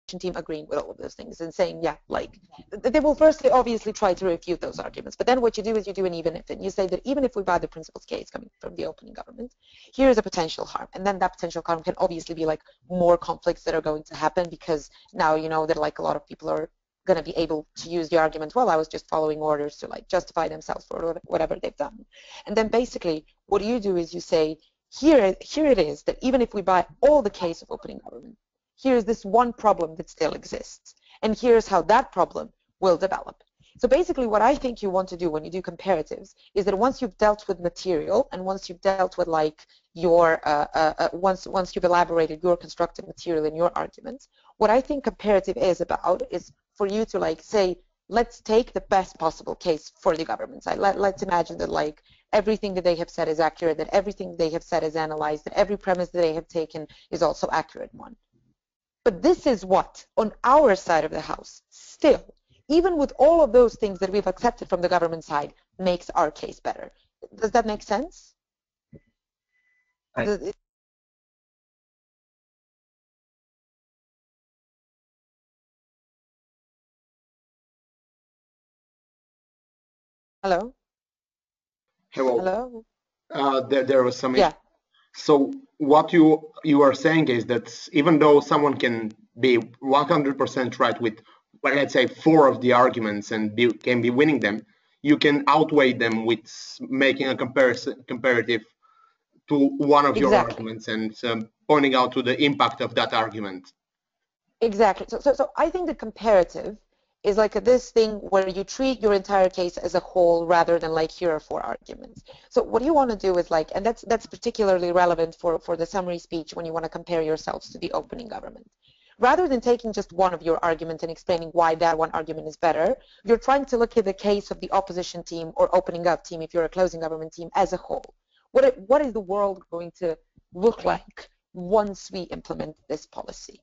team agreeing with all of those things and saying, yeah, like, they will firstly obviously try to refute those arguments. But then what you do is you do an even if, and you say that even if we buy the principal's case coming from the opening government, here is a potential harm. And then that potential harm can obviously be like more conflicts that are going to happen, because now you know that like a lot of people are going to be able to use the argument, well, I was just following orders to like justify themselves for whatever they've done. And then basically what you do is you say, here it is that even if we buy all the case of opening government, here's this one problem that still exists, and here's how that problem will develop. So basically what I think you want to do when you do comparatives is that once you've dealt with material, and once you've dealt with like your once you've elaborated your constructed material in your arguments, what I think comparative is about is for you to like say, let's take the best possible case for the government side. Let's imagine that like everything that they have said is accurate, that everything they have said is analyzed, that every premise that they have taken is also accurate one. But this is what, on our side of the house, still, even with all of those things that we've accepted from the government side, makes our case better. Does that make sense? Hello? Hello. Hello? There was some. Yeah. So what you are saying is that even though someone can be 100% right with, well, let's say 4 of the arguments and can be winning them, you can outweigh them with making a comparative to one of your arguments and pointing out to the impact of that argument. Exactly. So I think the comparative is like this thing where you treat your entire case as a whole rather than like here are 4 arguments. So what you want to do is like, and that's particularly relevant for the summary speech when you want to compare yourselves to the opening government. Rather than taking just one of your arguments and explaining why that one argument is better, you're trying to look at the case of the opposition team or opening up team, if you're a closing government team, as a whole. What is the world going to look like once we implement this policy?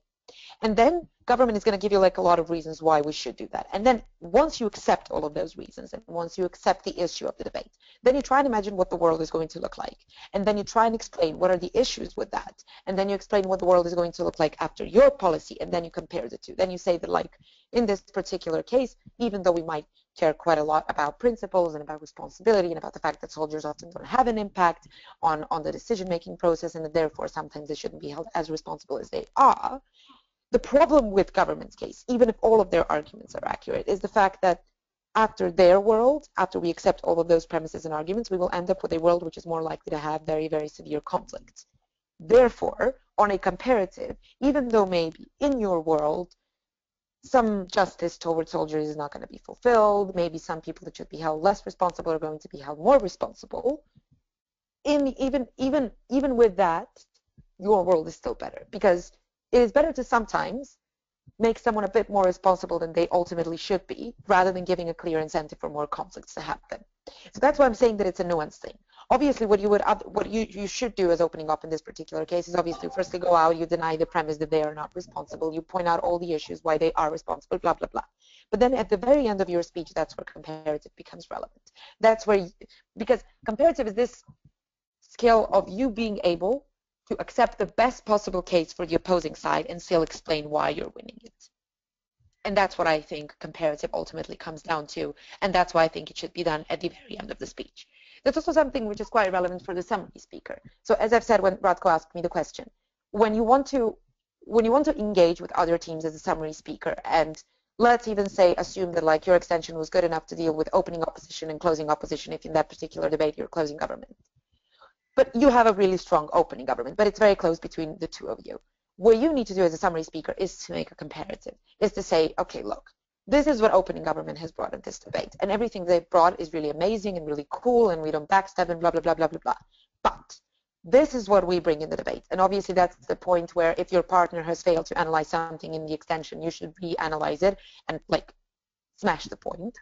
And then government is going to give you like a lot of reasons why we should do that. And then once you accept all of those reasons, and once you accept the issue of the debate, then you try and imagine what the world is going to look like. And then you try and explain what are the issues with that. And then you explain what the world is going to look like after your policy, and then you compare the two. Then you say that like in this particular case, even though we might care quite a lot about principles and about responsibility and about the fact that soldiers often don't have an impact on the decision-making process, and that therefore sometimes they shouldn't be held as responsible as they are, the problem with government's case, even if all of their arguments are accurate, is the fact that after their world, after we accept all of those premises and arguments, we will end up with a world which is more likely to have very, very severe conflicts. Therefore, on a comparative, even though maybe in your world some justice towards soldiers is not going to be fulfilled, maybe some people that should be held less responsible are going to be held more responsible, even with that, your world is still better, because it is better to sometimes make someone a bit more responsible than they ultimately should be, rather than giving a clear incentive for more conflicts to happen. So that's why I'm saying that it's a nuanced thing. Obviously, what you should do as opening up in this particular case is obviously firstly go out, you deny the premise that they are not responsible, you point out all the issues why they are responsible, blah, blah, blah. But then at the very end of your speech, that's where comparative becomes relevant. That's where, because comparative is this skill of you being able to accept the best possible case for the opposing side and still explain why you're winning it. And that's what I think comparative ultimately comes down to, and that's why I think it should be done at the very end of the speech. That's also something which is quite relevant for the summary speaker. So as I've said when Radko asked me the question, when you want to engage with other teams as a summary speaker, and let's even say assume that like your extension was good enough to deal with opening opposition and closing opposition if in that particular debate you're closing government. But you have a really strong opening government, but it's very close between the two of you. What you need to do as a summary speaker is to make a comparative, is to say, okay, look, this is what opening government has brought in this debate, and everything they've brought is really amazing and really cool, and we don't backstab and blah, blah, blah, blah, blah, blah. But this is what we bring in the debate. And obviously that's the point where if your partner has failed to analyze something in the extension, you should reanalyze it and like smash the point.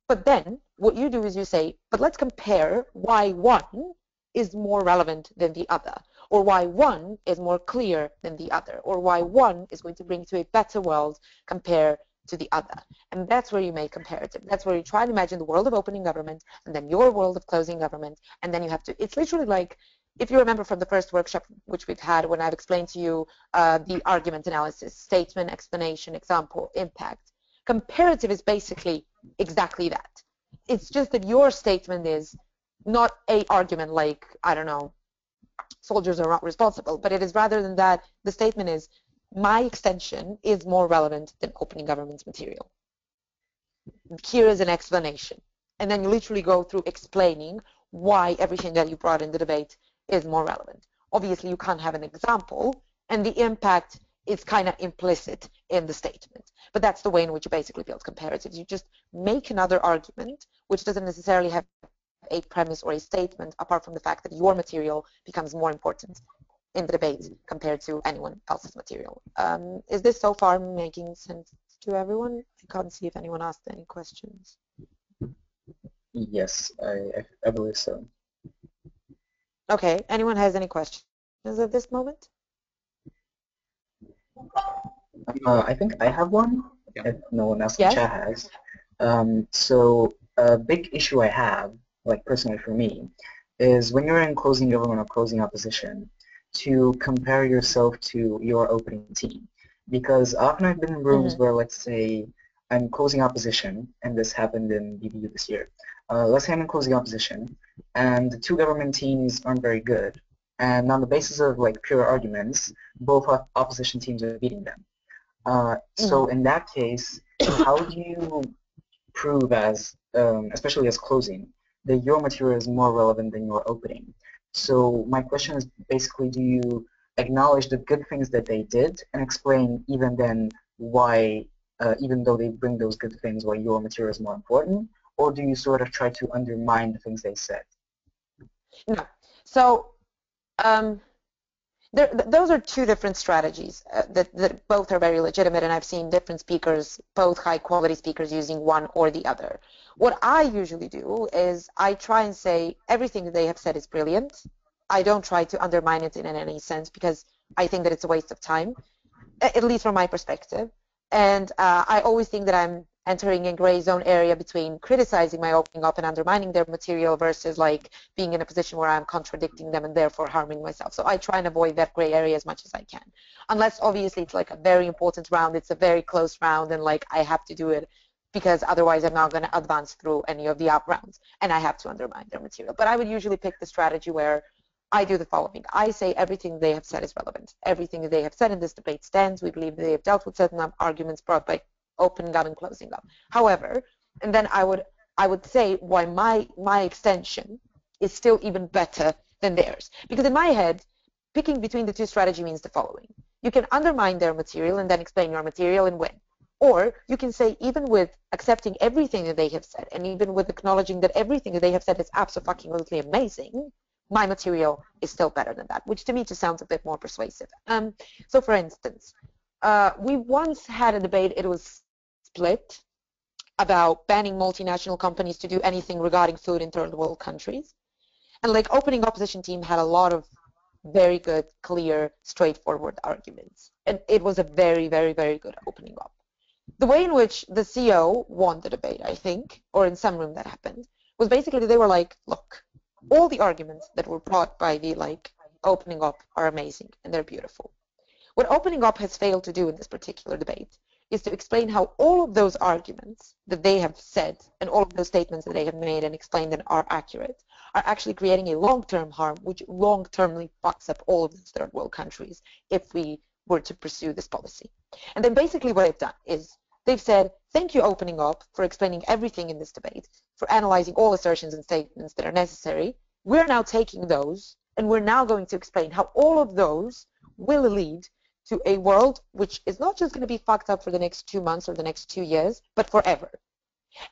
But then what you do is you say, but let's compare why one is more relevant than the other, or why one is more clear than the other, or why one is going to bring to a better world compared to the other. And that's where you make comparative. That's where you try and imagine the world of opening government and then your world of closing government, and then you have to, it's literally like if you remember from the first workshop which we've had, when I've explained to you the argument analysis, statement, explanation, example, impact, comparative is basically exactly that. It's just that your statement is not a argument like, I don't know, soldiers are not responsible, but it is rather than that, the statement is, my extension is more relevant than opening government's material. Here is an explanation. And then you literally go through explaining why everything that you brought in the debate is more relevant. Obviously, you can't have an example, and the impact is kind of implicit in the statement. But that's the way in which you basically build comparatives. You just make another argument, which doesn't necessarily have a premise or a statement, apart from the fact that your material becomes more important in the debate compared to anyone else's material. Is this so far making sense to everyone? I can't see if anyone asked any questions. Yes, I believe so. Okay, anyone has any questions at this moment? I think I have one, if no one else in Yes? chat has. So a big issue I have, like personally for me, is when you're in closing government or closing opposition, to compare yourself to your opening team. Because often I've been in rooms where, let's say, I'm closing opposition, and this happened in BBU this year. Let's say I'm in closing opposition, and the two government teams aren't very good. And on the basis of like pure arguments, both opposition teams are beating them. So in that case, how do you prove as, especially as closing, that your material is more relevant than your opening? So my question is basically, do you acknowledge the good things that they did and explain even then why, even though they bring those good things, why your material is more important? Or do you sort of try to undermine the things they said? No. So those are two different strategies that both are very legitimate, and I've seen different speakers, both high-quality speakers, using one or the other. What I usually do is I try and say everything that they have said is brilliant. I don't try to undermine it in any sense, because I think that it's a waste of time, at least from my perspective. And I always think that I'm entering a gray zone area between criticizing my opening up and undermining their material versus like being in a position where I'm contradicting them and therefore harming myself. So I try and avoid that gray area as much as I can. Unless obviously it's like a very important round, it's a very close round, and like I have to do it because otherwise I'm not going to advance through any of the up rounds and I have to undermine their material. But I would usually pick the strategy where I do the following. I say everything they have said is relevant. Everything they have said in this debate stands. We believe they have dealt with certain arguments brought by opening up and closing up. However, and then I would say why my extension is still even better than theirs. Because in my head, picking between the two strategy means the following. You can undermine their material and then explain your material and win. Or you can say, even with accepting everything that they have said, and even with acknowledging that everything that they have said is absolutely amazing, my material is still better than that, which to me just sounds a bit more persuasive. So for instance, we once had a debate, it was split, about banning multinational companies to do anything regarding food in third world countries. And like opening opposition team had a lot of very good, clear, straightforward arguments. And it was a very, very, very good opening up. The way in which the CEO won the debate, I think, or in some room that happened, was basically they were like, look, all the arguments that were brought by the like opening up are amazing and they're beautiful. What opening up has failed to do in this particular debate is to explain how all of those arguments that they have said and all of those statements that they have made and explained and are accurate are actually creating a long-term harm, which long-termly fucks up all of these third world countries if we were to pursue this policy. And then basically what they've done is they've said, thank you, opening up, for explaining everything in this debate, for analyzing all assertions and statements that are necessary. We're now taking those and we're now going to explain how all of those will lead to a world which is not just going to be fucked up for the next 2 months or the next 2 years, but forever.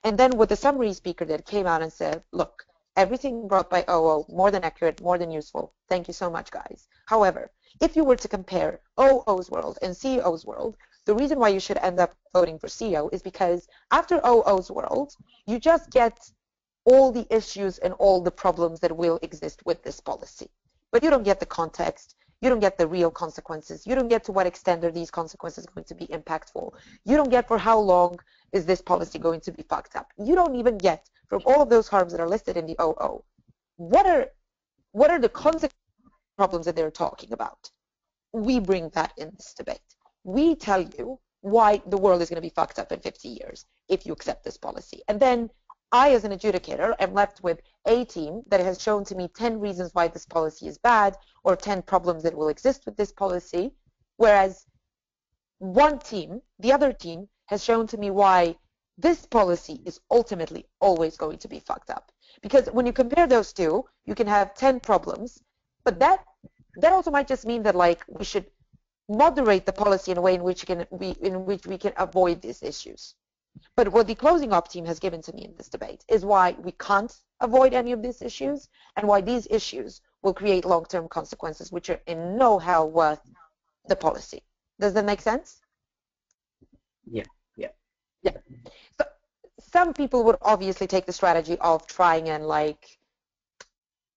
And then what the summary speaker did came out and said, look, everything brought by OO, more than accurate, more than useful. Thank you so much, guys. However, if you were to compare OO's world and CEO's world, the reason why you should end up voting for CEO is because after OO's world, you just get all the issues and all the problems that will exist with this policy. But you don't get the context. You don't get the real consequences. You don't get to what extent are these consequences going to be impactful. You don't get for how long is this policy going to be fucked up. You don't even get from all of those harms that are listed in the OO. What are the consequences problems that they're talking about. We bring that in this debate. We tell you why the world is going to be fucked up in 50 years if you accept this policy. And then I, as an adjudicator, am left with a team that has shown to me 10 reasons why this policy is bad or 10 problems that will exist with this policy, whereas one team, the other team, has shown to me why this policy is ultimately always going to be fucked up. Because when you compare those two, you can have 10 problems, but that also might just mean that like we should moderate the policy in a way in which we can avoid these issues. But what the closing op team has given to me in this debate is why we can't avoid any of these issues and why these issues will create long-term consequences which are in no how worth the policy. Does that make sense? Yeah. Yeah. So some people would obviously take the strategy of trying and like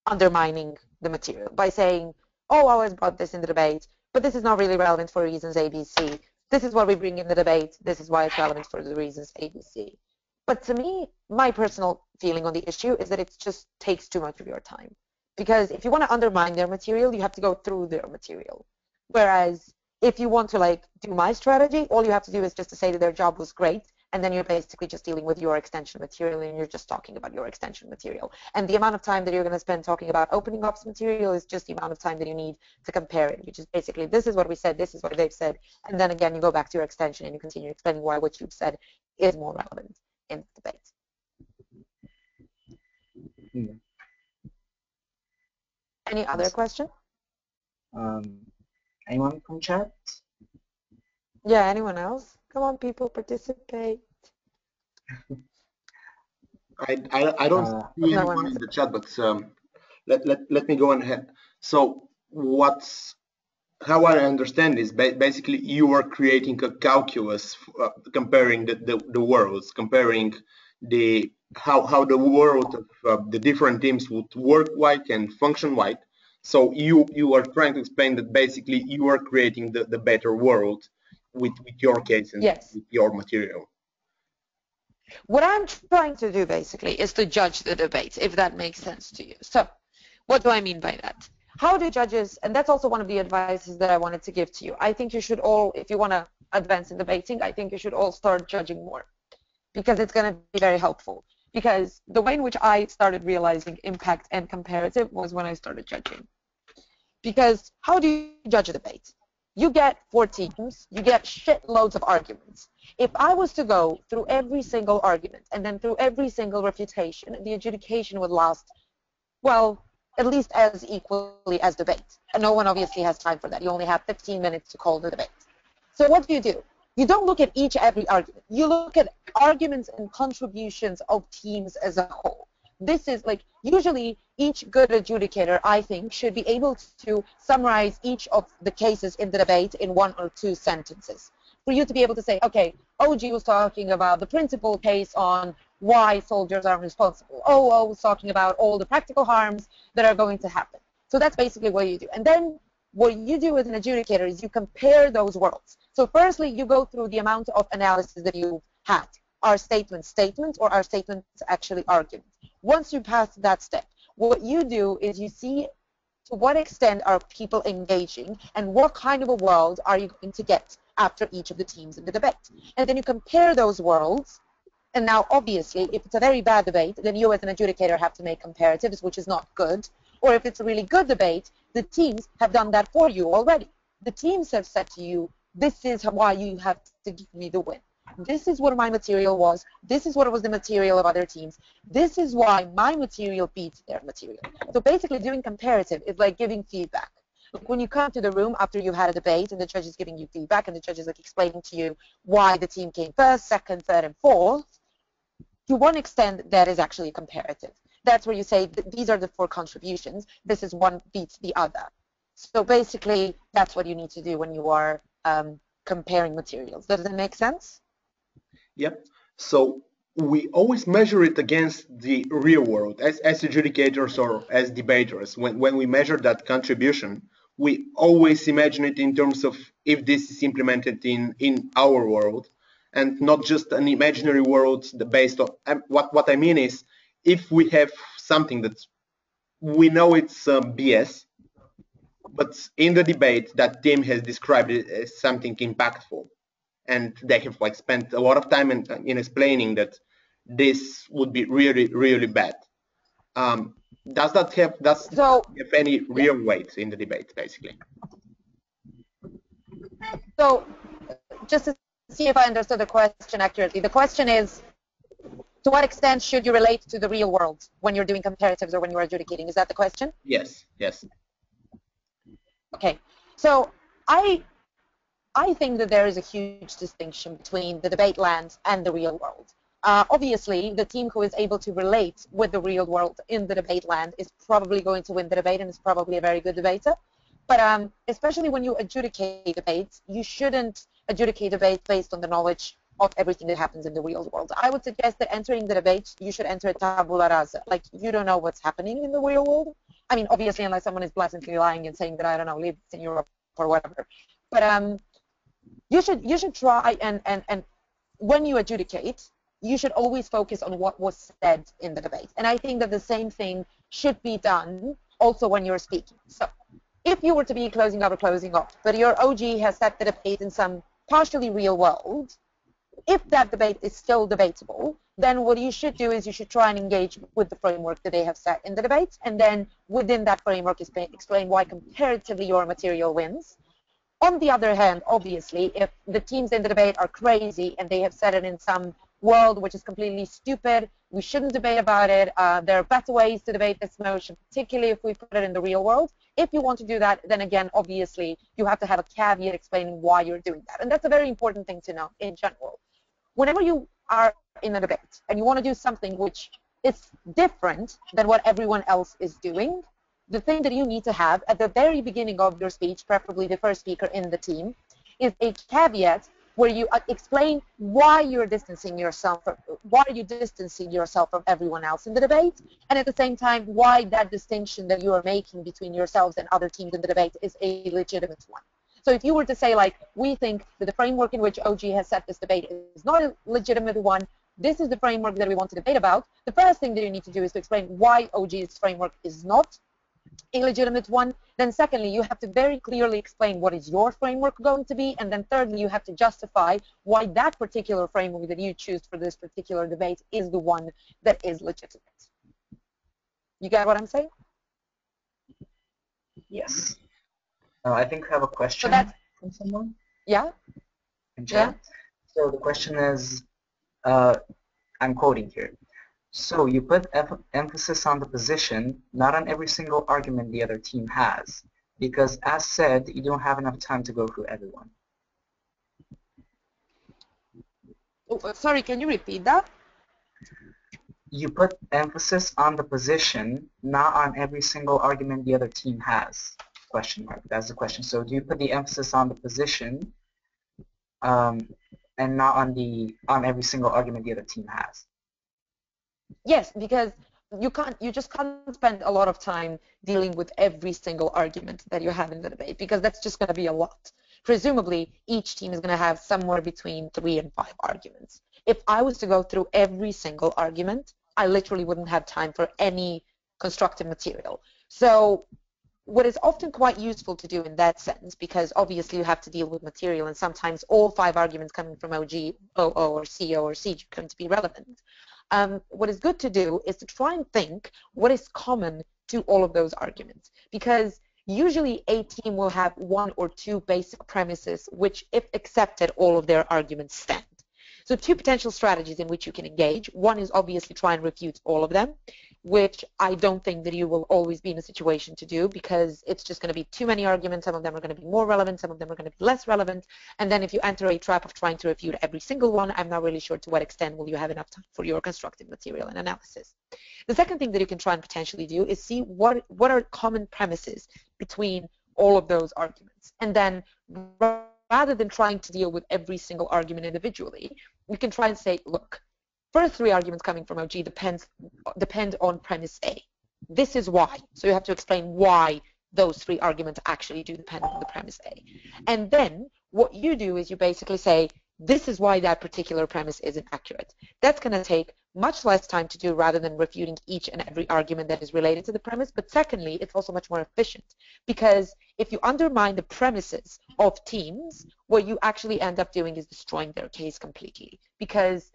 undermining the material by saying, oh, I always brought this in the debate, but this is not really relevant for reasons A, B, C. This is what we bring in the debate. This is why it's relevant for the reasons A, B, C. But to me, my personal feeling on the issue is that it just takes too much of your time. Because if you want to undermine their material, you have to go through their material. Whereas if you want to like do my strategy, all you have to do is just to say that their job was great, and then you're basically just dealing with your extension material and you're just talking about your extension material. And the amount of time that you're going to spend talking about opening ops material is just the amount of time that you need to compare it, which is basically this is what we said, this is what they've said, and then again you go back to your extension and you continue explaining why what you've said is more relevant in the debate. Any other question? Anyone from chat? Yeah, anyone else? Come on, people, participate. I don't see No anyone one. in the chat, but let me go on ahead. So how I understand is basically you are creating a calculus comparing the worlds, comparing how the world of the different teams would work like and function like. So you are trying to explain that basically you are creating the better world with your case and Yes. with your material. What I'm trying to do basically is to judge the debate, if that makes sense to you. So what do I mean by that? How do judges, and that's also one of the advices that I wanted to give to you. I think you should all, if you want to advance in debating, I think you should all start judging more because it's going to be very helpful. Because the way in which I started realizing impact and comparative was when I started judging. Because how do you judge a debate? You get 4 teams, you get shitloads of arguments. If I was to go through every single argument and then through every single refutation, the adjudication would last, well, at least as equally as debate. And no one obviously has time for that. You only have 15 minutes to call the debate. So what do? You don't look at every argument. You look at arguments and contributions of teams as a whole. This is like, usually each good adjudicator, I think, should be able to summarize each of the cases in the debate in 1 or 2 sentences. For you to be able to say, okay, OG was talking about the principal case on why soldiers are responsible. OO was talking about all the practical harms that are going to happen. So that's basically what you do. And then what you do as an adjudicator is you compare those worlds. So firstly, you go through the amount of analysis that you had. Are statements or are statements actually arguments? Once you pass that step, what you do is you see to what extent are people engaging and what kind of a world are you going to get after each of the teams in the debate. And then you compare those worlds. And now, obviously, if it's a very bad debate, then you as an adjudicator have to make comparatives, which is not good. Or if it's a really good debate, the teams have done that for you already. The teams have said to you, this is why you have to give me the win. This is what my material was. This is what was the material of other teams. This is why my material beats their material. So basically doing comparative is like giving feedback. Like when you come to the room after you've had a debate and the judge is giving you feedback and the judge is like explaining to you why the team came first, second, third, and fourth, to one extent that is actually a comparative. That's where you say these are the 4 contributions. This is one beats the other. So basically that's what you need to do when you are comparing materials. Does that make sense? Yep. So we always measure it against the real world as adjudicators or as debaters. When we measure that contribution, we always imagine it in terms of if this is implemented in our world and not just an imaginary world based on what I mean is if we have something that we know it's BS, but in the debate, that team has described it as something impactful, and they have like spent a lot of time in explaining that this would be really, really bad. Does that have any yeah. real weight in the debate, basically? So just to see if I understood the question accurately, the question is, to what extent should you relate to the real world when you're doing comparatives or when you're adjudicating? Is that the question? Yes, yes. Okay. So I I think that there is a huge distinction between the debate land and the real world. Obviously, the team who is able to relate with the real world in the debate land is probably going to win the debate and is probably a very good debater. But especially when you adjudicate debates, you shouldn't adjudicate debates based on the knowledge of everything that happens in the real world. I would suggest that entering the debate, you should enter tabula rasa. Like, you don't know what's happening in the real world. I mean, obviously, unless someone is blatantly lying and saying that, I don't know, lives in Europe or whatever. But you should try and when you adjudicate, you should always focus on what was said in the debate. And I think that the same thing should be done also when you're speaking. So if you were to be closing up or closing off, but your OG has set the debate in some partially real world, if that debate is still debatable, then what you should do is you should try and engage with the framework that they have set in the debate, and then within that framework explain why comparatively your material wins. On the other hand, obviously, if the teams in the debate are crazy and they have said it in some world which is completely stupid, we shouldn't debate about it. There are better ways to debate this motion, particularly if we put it in the real world. If you want to do that, then again, obviously, you have to have a caveat explaining why you're doing that. And that's a very important thing to know in general. Whenever you are in a debate and you want to do something which is different than what everyone else is doing, the thing that you need to have at the very beginning of your speech, preferably the first speaker in the team, is a caveat where you explain why you're distancing yourself, why are you distancing yourself from everyone else in the debate, and at the same time, why that distinction that you are making between yourselves and other teams in the debate is a legitimate one. So if you were to say, like, we think that the framework in which OG has set this debate is not a legitimate one, this is the framework that we want to debate about, the first thing that you need to do is to explain why OG's framework is not a legitimate one. Then secondly, you have to very clearly explain what is your framework going to be, and then thirdly, you have to justify why that particular framework that you choose for this particular debate is the one that is legitimate. You get what I'm saying? Yes. I think we have a question from someone. Yeah? In chat. Yeah. So the question is, I'm quoting here. So you put emphasis on the position, not on every single argument the other team has, because as said, you don't have enough time to go through everyone. Oh, sorry, can you repeat that? You put emphasis on the position, not on every single argument the other team has. Question mark. That's the question. So do you put the emphasis on the position, and not on every single argument the other team has? Yes, because you just can't spend a lot of time dealing with every single argument that you have in the debate, because that's just going to be a lot. Presumably, each team is going to have somewhere between 3 and 5 arguments. If I was to go through every single argument, I literally wouldn't have time for any constructive material. So what is often quite useful to do in that sense, because obviously you have to deal with material, and sometimes all 5 arguments coming from OG, OO, or CO, or CG are going to be relevant. What is good to do is to try and think what is common to all of those arguments, because usually a team will have 1 or 2 basic premises which, if accepted, all of their arguments stand. So 2 potential strategies in which you can engage. One is obviously try and refute all of them, which I don't think that you will always be in a situation to do, because it's just going to be too many arguments. Some of them are going to be more relevant, some of them are going to be less relevant, and then if you enter a trap of trying to refute every single one, I'm not really sure to what extent will you have enough time for your constructive material and analysis. The second thing that you can try and potentially do is see what are common premises between all of those arguments, and then rather than trying to deal with every single argument individually, you can try and say, look, first 3 arguments coming from OG depend on premise A. This is why. So you have to explain why those 3 arguments actually do depend on the premise A. And then what you do is you basically say, this is why that particular premise isn't accurate. That's going to take much less time to do rather than refuting each and every argument that is related to the premise. But secondly, it's also much more efficient, because if you undermine the premises of teams, what you actually end up doing is destroying their case completely, because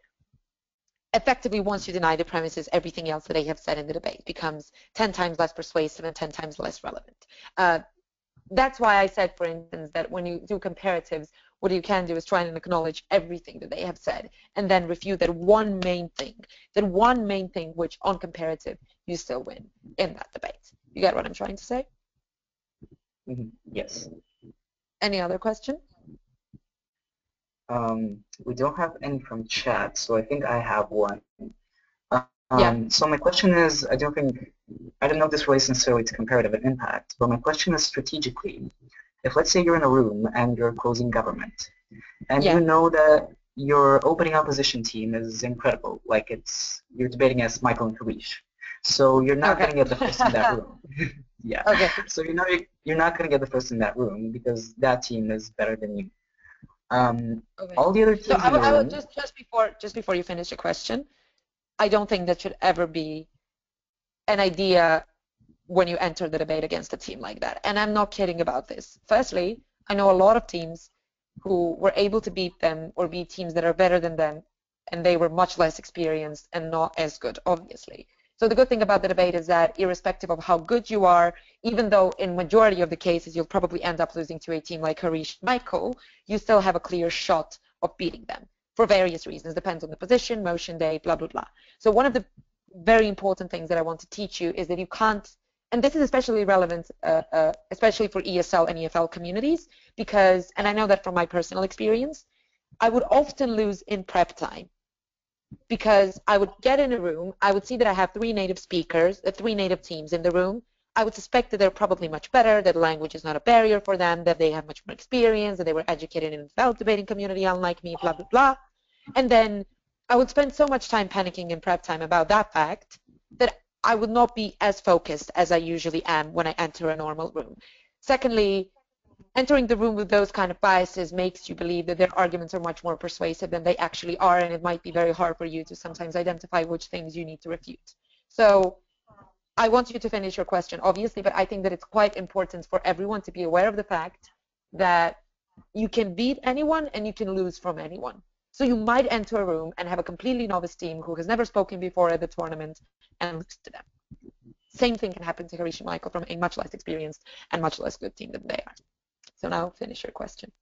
effectively, once you deny the premises, everything else that they have said in the debate becomes 10 times less persuasive and 10 times less relevant. That's why I said, for instance, that when you do comparatives, what you can do is try and acknowledge everything that they have said and then refute that one main thing which on comparative you still win in that debate. You get what I'm trying to say? Yes. Any other question? We don't have any from chat, so I think I have one. Yeah. So my question is, I don't know if this relates necessarily to comparative and impact, but my question is strategically, if let's say you're in a room and you're opposing government, and Yeah. you know that your opening opposition team is incredible, like you're debating against Michael and Karish, so you're not going to get the first in that room. Yeah. Okay. So you're not going to get the first in that room because that team is better than you. Okay. All the other teams in the I room. would just before you finish your question, I don't think that should ever be an idea when you enter the debate against a team like that. And I'm not kidding about this. Firstly, I know a lot of teams who were able to beat them or beat teams that are better than them, and they were much less experienced and not as good, obviously. So the good thing about the debate is that irrespective of how good you are, even though in majority of the cases you'll probably end up losing to a team like Harish Michael, you still have a clear shot of beating them for various reasons. Depends on the position, motion day, blah, blah, blah. So one of the very important things that I want to teach you is that you can't, and this is especially relevant, especially for ESL and EFL communities, because, and I know that from my personal experience, I would often lose in prep time because I would get in a room, I would see that I have three native speakers, three native teams in the room. I would suspect that they're probably much better, that language is not a barrier for them, that they have much more experience, that they were educated in the EFL debating community unlike me, blah, blah, blah. And then I would spend so much time panicking in prep time about that fact that I would not be as focused as I usually am when I enter a normal room. Secondly, entering the room with those kind of biases makes you believe that their arguments are much more persuasive than they actually are, and it might be very hard for you to sometimes identify which things you need to refute. So I want you to finish your question, obviously, but I think that it's quite important for everyone to be aware of the fact that you can beat anyone and you can lose from anyone. So you might enter a room and have a completely novice team who has never spoken before at the tournament and lose to them. Same thing can happen to Harish and Michael from a much less experienced and much less good team than they are. So now finish your question.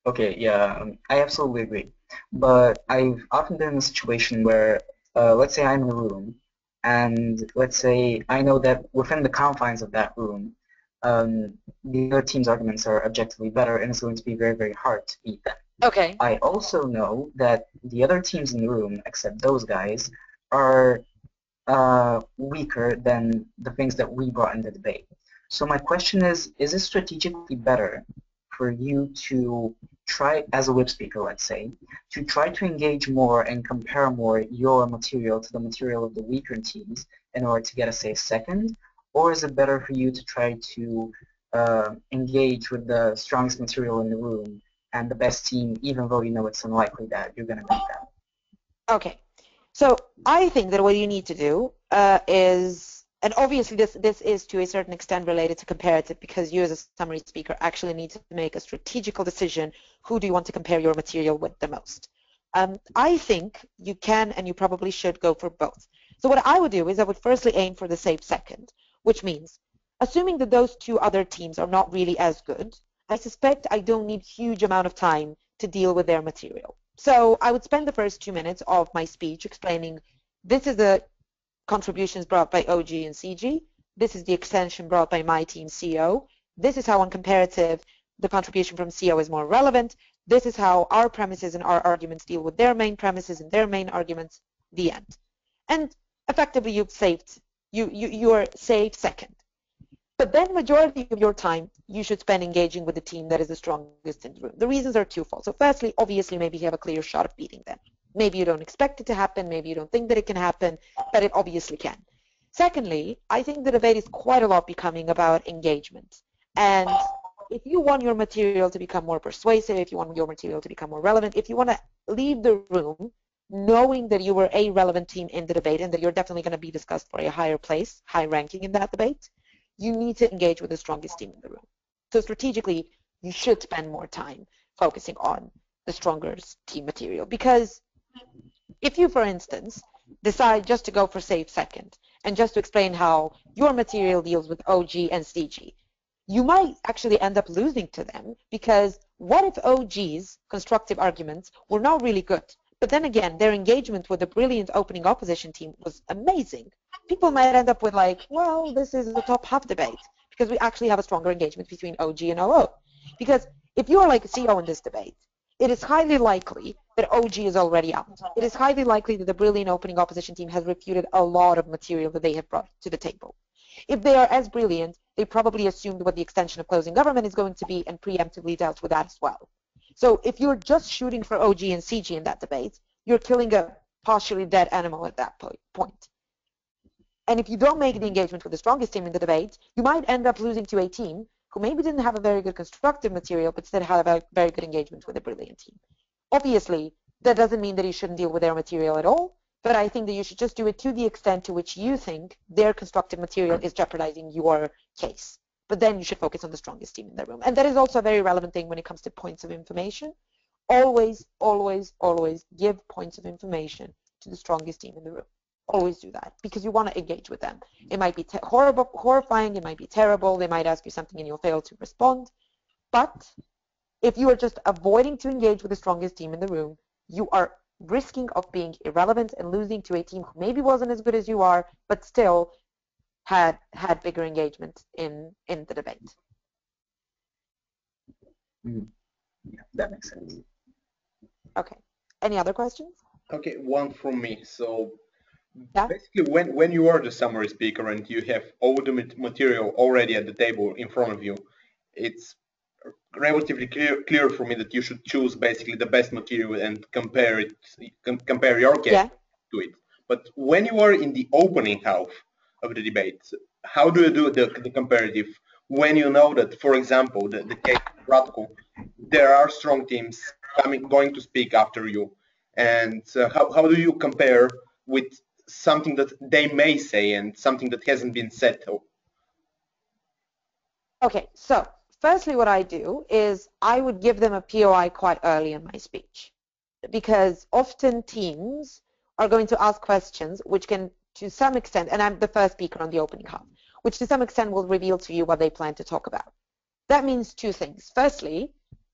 Okay, yeah, I absolutely agree. But I've often been in a situation where, let's say I'm in a room, and let's say I know that within the confines of that room, the other team's arguments are objectively better, and it's going to be very, very hard to beat them. Okay. I also know that the other teams in the room, except those guys, are weaker than the things that we brought in the debate. So my question is it strategically better for you to try, as a whip speaker, let's say, to try to engage more and compare more your material to the material of the weaker teams in order to get a safe second? Or is it better for you to try to engage with the strongest material in the room and the best team, even though you know it's unlikely that you're going to beat them? Okay. So I think that what you need to do is, and obviously this is to a certain extent related to comparative, because you as a summary speaker actually need to make a strategical decision, who do you want to compare your material with the most. I think you can and you probably should go for both. So what I would do is I would firstly aim for the safe second, which means assuming that those two other teams are not really as good, I suspect I don't need huge amount of time to deal with their material. So I would spend the first 2 minutes of my speech explaining this is the contributions brought by OG and CG, this is the extension brought by my team CO, this is how on comparative the contribution from CO is more relevant, this is how our premises and our arguments deal with their main premises and their main arguments, the end. And effectively you're safe second. But then majority of your time you should spend engaging with the team that is the strongest in the room. The reasons are twofold. So firstly, obviously, maybe you have a clear shot of beating them. Maybe you don't expect it to happen, maybe you don't think that it can happen, but it obviously can. Secondly, I think the debate is quite a lot becoming about engagement. And if you want your material to become more persuasive, if you want your material to become more relevant, if you want to leave the room knowing that you were a relevant team in the debate and that you're definitely going to be discussed for a higher place, high ranking in that debate, you need to engage with the strongest team in the room. So strategically, you should spend more time focusing on the stronger team material. Because if you, for instance, decide just to go for safe second and just to explain how your material deals with OG and CG, you might actually end up losing to them, because what if OG's constructive arguments were not really good, but then again their engagement with the brilliant opening opposition team was amazing? People might end up with like, well, this is a top half debate because we actually have a stronger engagement between OG and OO. Because if you are like a CO in this debate, it is highly likely that OG is already out. It is highly likely that the brilliant opening opposition team has refuted a lot of material that they have brought to the table. If they are as brilliant, they probably assumed what the extension of closing government is going to be and preemptively dealt with that as well. So if you're just shooting for OG and CG in that debate, you're killing a partially dead animal at that point. And if you don't make the engagement with the strongest team in the debate, you might end up losing to a team who maybe didn't have a very good constructive material, but still had a very good engagement with a brilliant team. Obviously, that doesn't mean that you shouldn't deal with their material at all, but I think that you should just do it to the extent to which you think their constructive material is jeopardizing your case. But then you should focus on the strongest team in the room. And that is also a very relevant thing when it comes to points of information. Always, always, always give points of information to the strongest team in the room. Always do that, because you want to engage with them. It might be horrifying, it might be terrible, they might ask you something and you'll fail to respond. But if you are just avoiding to engage with the strongest team in the room, you are risking of being irrelevant and losing to a team who maybe wasn't as good as you are, but still had bigger engagement in the debate. Mm. Yeah, that makes sense. Okay. Any other questions? Okay, one from me. So Yeah. basically, when you are the summary speaker and you have all the material already at the table in front of you, it's relatively clear for me that you should choose basically the best material and compare your case to it. But when you are in the opening half of the debate, how do you do the comparative when you know that, for example, the case protocol, there are strong teams going to speak after you, and how do you compare with something that they may say and something that hasn't been said? Okay, so firstly what I do is I would give them a POI quite early in my speech, because often teams are going to ask questions which can, to some extent, and I'm the first speaker on the opening half, which to some extent will reveal to you what they plan to talk about. That means two things. Firstly,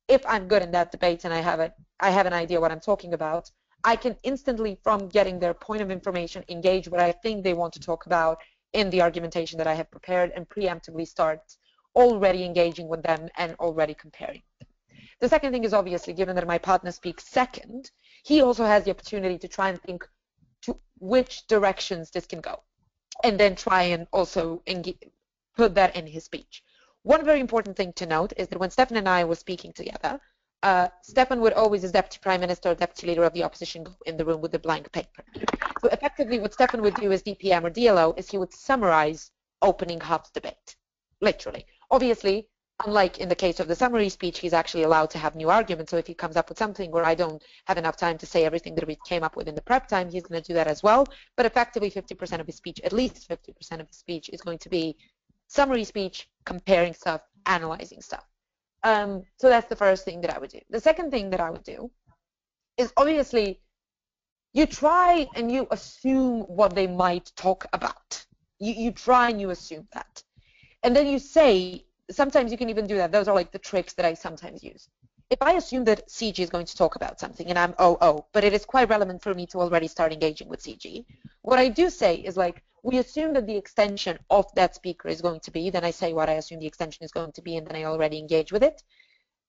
if I'm good in that debate and I have an idea what I'm talking about, I can instantly, from getting their point of information, engage what I think they want to talk about in the argumentation that I have prepared and preemptively start already engaging with them and already comparing. The second thing is, obviously, given that my partner speaks second, he also has the opportunity to try and think to which directions this can go, and then try and also put that in his speech. One very important thing to note is that when Stefan and I were speaking together, Stefan would always, as Deputy Prime Minister or Deputy Leader of the Opposition, go in the room with a blank paper. So effectively what Stefan would do as DPM or DLO is he would summarize opening half debate, literally. Obviously, unlike in the case of the summary speech, he's actually allowed to have new arguments. So if he comes up with something where I don't have enough time to say everything that we came up with in the prep time, he's going to do that as well. But effectively 50% of his speech, at least 50% of his speech, is going to be summary speech, comparing stuff, analyzing stuff. So that's the first thing that I would do. The second thing that I would do is, obviously, you try and you assume what they might talk about. You try and you assume that. And then you say, sometimes you can even do that. Those are like the tricks that I sometimes use. If I assume that CG is going to talk about something and I'm OO, but it is quite relevant for me to already start engaging with CG, what I do say is, like, we assume that the extension of that speaker is going to be, then I say what I assume the extension is going to be, and then I already engage with it,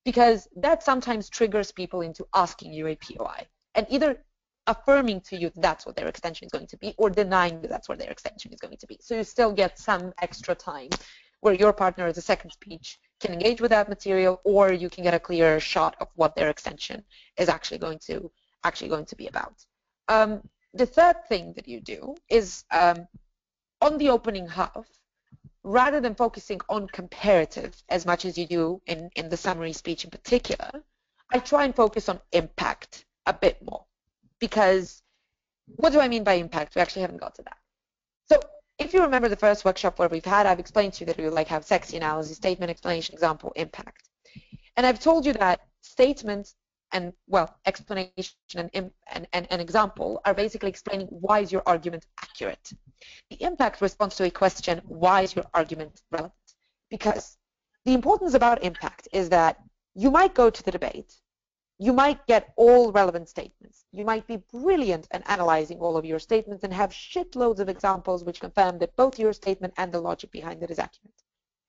because that sometimes triggers people into asking you a POI and either affirming to you that's what their extension is going to be, or denying that that's what their extension is going to be. So you still get some extra time where your partner as a second speech can engage with that material, or you can get a clearer shot of what their extension is actually going to be about. The third thing that you do is, on the opening half, rather than focusing on comparative as much as you do in the summary speech in particular, I try and focus on impact a bit more. Because what do I mean by impact? We actually haven't got to that. So if you remember the first workshop where I've explained to you that we would like have sexy analysis, statement, explanation, example, impact. And I've told you that statement and, well, explanation and example are basically explaining why is your argument accurate. The impact responds to a question, why is your argument relevant? Because the importance about impact is that you might go to the debate, you might get all relevant statements, you might be brilliant at analyzing all of your statements and have shitloads of examples which confirm that both your statement and the logic behind it is accurate,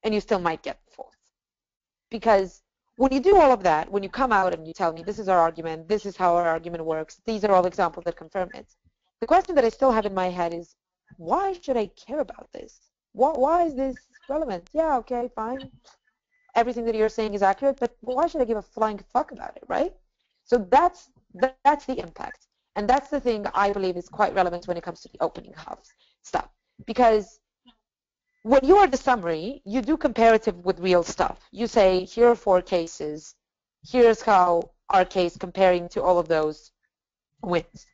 and you still might get the fourth. Because when you do all of that, when you come out and you tell me this is our argument, this is how our argument works, these are all examples that confirm it, the question that I still have in my head is, why should I care about this? Why is this relevant? Yeah, okay, fine. Everything that you're saying is accurate, but why should I give a flying fuck about it, right? So that's the impact. And that's the thing I believe is quite relevant when it comes to the opening half stuff. Because when you are the summary, you do comparative with real stuff. You say, here are 4 cases. Here's how our case comparing to all of those wins.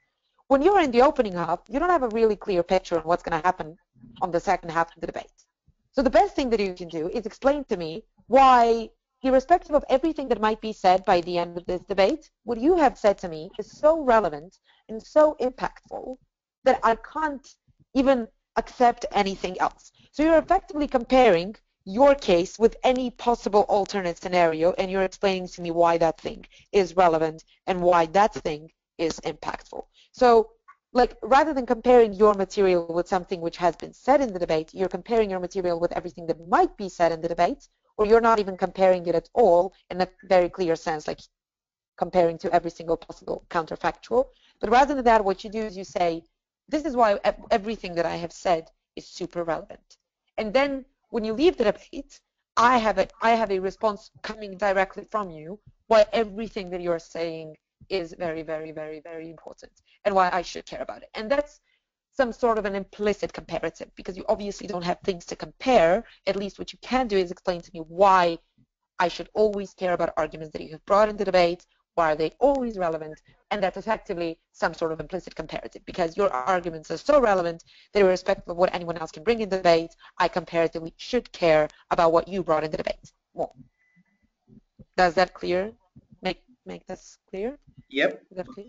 When you're in the opening half, you don't have a really clear picture on what's going to happen on the second half of the debate. So the best thing that you can do is explain to me why, irrespective of everything that might be said by the end of this debate, what you have said to me is so relevant and so impactful that I can't even accept anything else. So you're effectively comparing your case with any possible alternate scenario, and you're explaining to me why that thing is relevant and why that thing is impactful. So, like, rather than comparing your material with something which has been said in the debate, you're comparing your material with everything that might be said in the debate, or you're not even comparing it at all in a very clear sense, like comparing to every single possible counterfactual. But rather than that, what you do is you say, this is why everything that I have said is super relevant. And then when you leave the debate, I have a response coming directly from you why everything that you're saying is very, very, very, very important and why I should care about it. And that's some sort of an implicit comparative, because you obviously don't have things to compare. At least what you can do is explain to me why I should always care about arguments that you have brought into debate, why are they always relevant, and that's effectively some sort of implicit comparative, because your arguments are so relevant that irrespective of what anyone else can bring in the debate, I comparatively should care about what you brought in the debate more. Does that clear? Make this clear? Yep. Is that clear?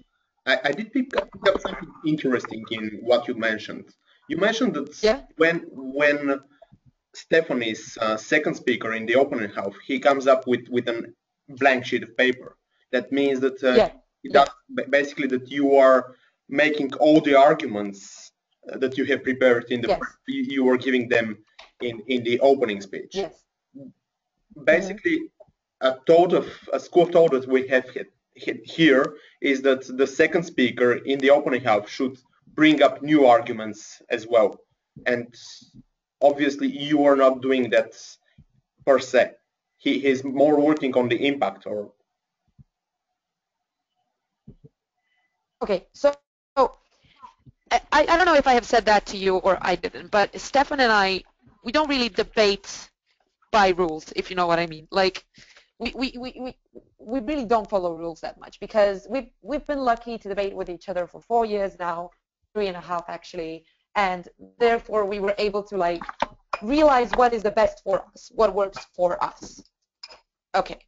I did pick up something interesting in what you mentioned. You mentioned that Yeah. when Stefan is second speaker in the opening half, he comes up with a blank sheet of paper. That means that basically that you are making all the arguments that you have prepared in the you are giving them in the opening speech. Yes. Basically, a school of thought that we have here is that the second speaker in the opening half should bring up new arguments as well. And obviously you are not doing that per se. He is more working on the impact. Or okay, so I don't know if I have said that to you or I didn't, but Stefan and I, we don't really debate by rules, if you know what I mean. Like, we really don't follow rules that much, because we've been lucky to debate with each other for 4 years now, 3.5 actually, and therefore we were able to like realize what is the best for us, what works for us. Okay,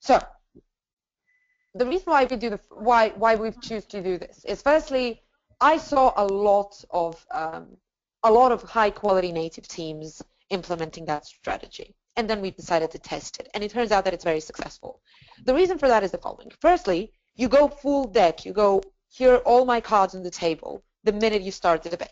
so the reason why we do why we choose to do this is, firstly, I saw a lot of high quality native teams implementing that strategy. And then we decided to test it. And it turns out that it's very successful. The reason for that is the following. Firstly, you go full deck. You go, here are all my cards on the table the minute you start the debate,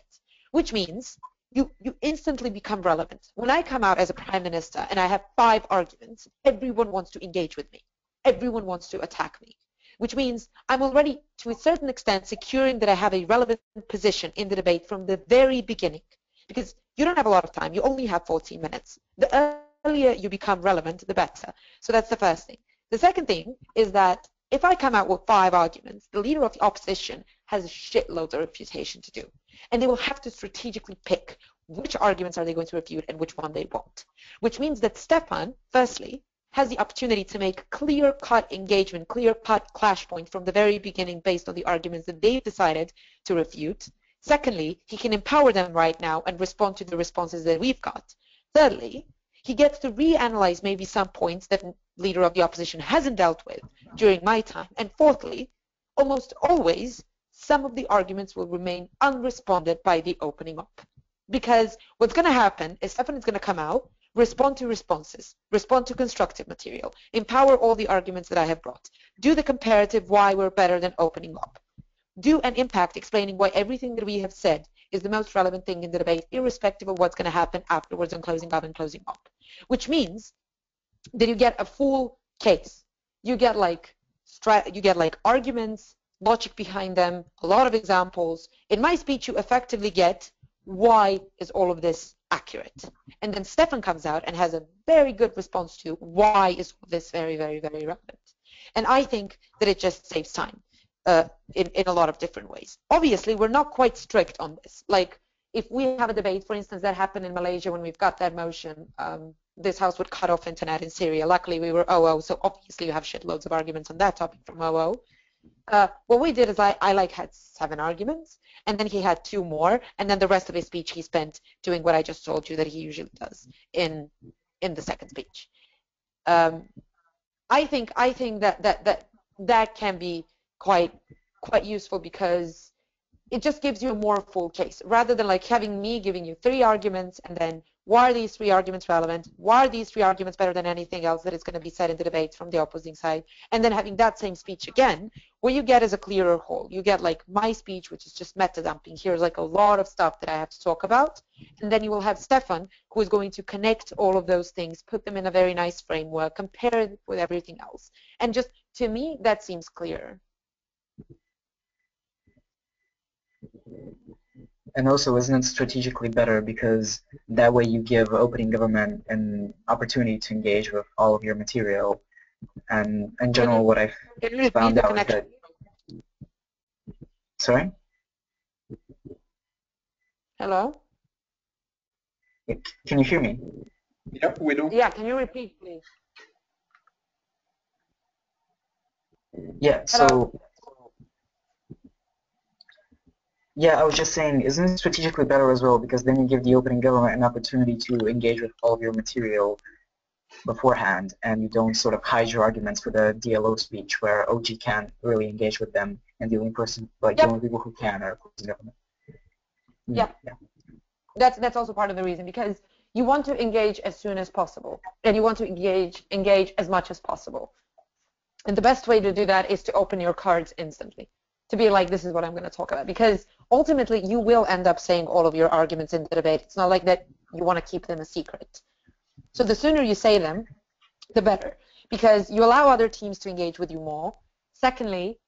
which means you instantly become relevant. When I come out as a prime minister and I have 5 arguments, everyone wants to engage with me. Everyone wants to attack me, which means I'm already, to a certain extent, securing that I have a relevant position in the debate from the very beginning, because you don't have a lot of time. You only have 14 minutes. The earlier you become relevant, the better. So that's the first thing. The second thing is that if I come out with 5 arguments, the leader of the opposition has a shitload of refutation to do. And they will have to strategically pick which arguments are they going to refute and which one they won't. Which means that Stefan, firstly, has the opportunity to make clear-cut engagement, clear-cut clash point from the very beginning based on the arguments that they've decided to refute. Secondly, he can empower them right now and respond to the responses that we've got. Thirdly, he gets to reanalyze maybe some points that leader of the opposition hasn't dealt with during my time. And fourthly, almost always, some of the arguments will remain unresponded by the opening up. Because what's going to happen is Stefan is going to come out, respond to responses, respond to constructive material, empower all the arguments that I have brought, do the comparative why we're better than opening up, do an impact explaining why everything that we have said is the most relevant thing in the debate, irrespective of what's going to happen afterwards on closing up and closing up, which means that you get a full case. You get like arguments, logic behind them, a lot of examples. In my speech, you effectively get why is all of this accurate? And then Stefan comes out and has a very good response to why is this very, very, very relevant. And I think that it just saves time in a lot of different ways. Obviously, we're not quite strict on this. Like, if we have a debate, for instance, that happened in Malaysia when we've got that motion, this house would cut off internet in Syria. Luckily, we were 0-0, so obviously you have shitloads of arguments on that topic from 0-0. What we did is I had 7 arguments, and then he had 2 more, and then the rest of his speech he spent doing what I just told you that he usually does in the second speech. I think that can be quite useful because it just gives you a more full case rather than like having me giving you 3 arguments and then why are these 3 arguments relevant? Why are these 3 arguments better than anything else that is going to be said in the debates from the opposing side? And then having that same speech again, what you get is a clearer whole. You get like my speech, which is just meta dumping. Here's like a lot of stuff that I have to talk about. And then you will have Stefan, who is going to connect all of those things, put them in a very nice framework, compare it with everything else. And just to me, that seems clearer. And also, isn't it strategically better because that way you give opening government an opportunity to engage with all of your material? And in general, what I've found out is that... Sorry? Hello? Can you hear me? Yep, we do. Yeah, can you repeat, please? Yeah, so... Yeah, I was just saying, isn't it strategically better as well because then you give the opening government an opportunity to engage with all of your material beforehand and you don't sort of hide your arguments with a DLO speech where OG can't really engage with them and the only person, like the only people who can are opposing government. Yeah. That's also part of the reason because you want to engage as soon as possible and you want to engage as much as possible. And the best way to do that is to open your cards instantly. To be like, this is what I'm going to talk about. Because ultimately, you will end up saying all of your arguments in the debate. It's not like that you want to keep them a secret. So the sooner you say them, the better. Because you allow other teams to engage with you more. Secondly,